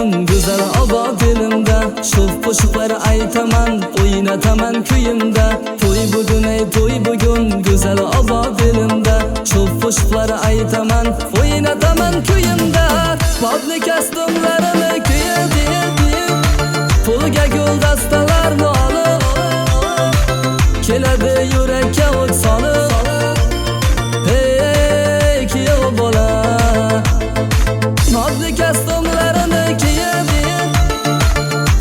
bugun güzel obod dilimda. Sho'x qo'shiqlar aytaman, o'ynataman kuyimda. To'y bugun ey to'y bugun güzel obod dilimda. Sho'x qo'shiqlar aytaman, o'ynataman kuyimda. Modli kostyumlarimni kiyib pulga guldastalarni olib keladi yurakka o't solib. Hey kuyov bola, modli kostyumlarini kiyib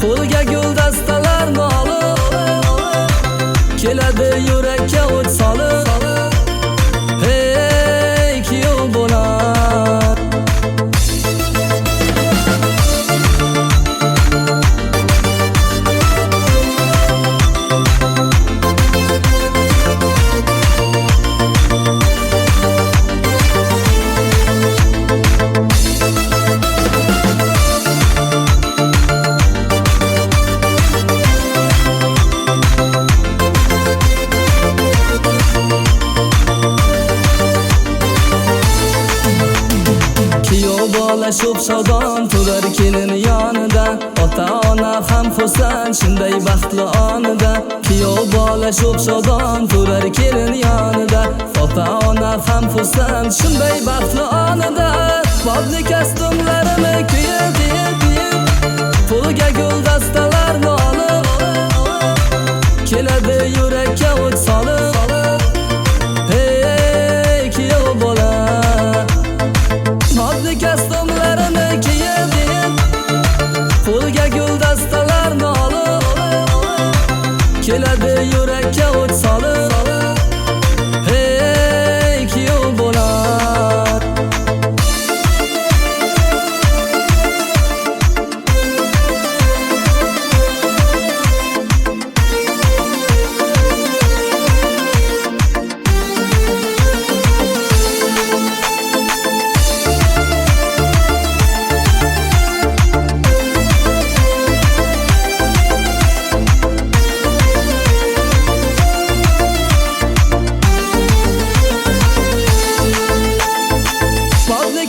pulga guldastalarni olib keladi yurakka o't solib. Hey kuyov bola, bola sho'p shodon turar kelin yonida. Ota ona ham xursand shunday baxtli onida. Kuyov bola sho'p shodon turar kelin yonida. Ota ona ham xursand shunday baxtli onida. Modli kostyumlarini kiyib pulga guldastalarni olib keladi yurakka o't solib. Hey kuyov bola, modli kostyumlarini kiyib pulga guldastalarni olib keladi yurakka o't solib. Hey kuyov bola,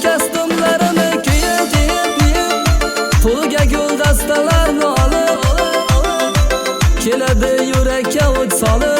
kostyumlarini kiyib pulga guldastalarni olib keladi yurakka o't solib.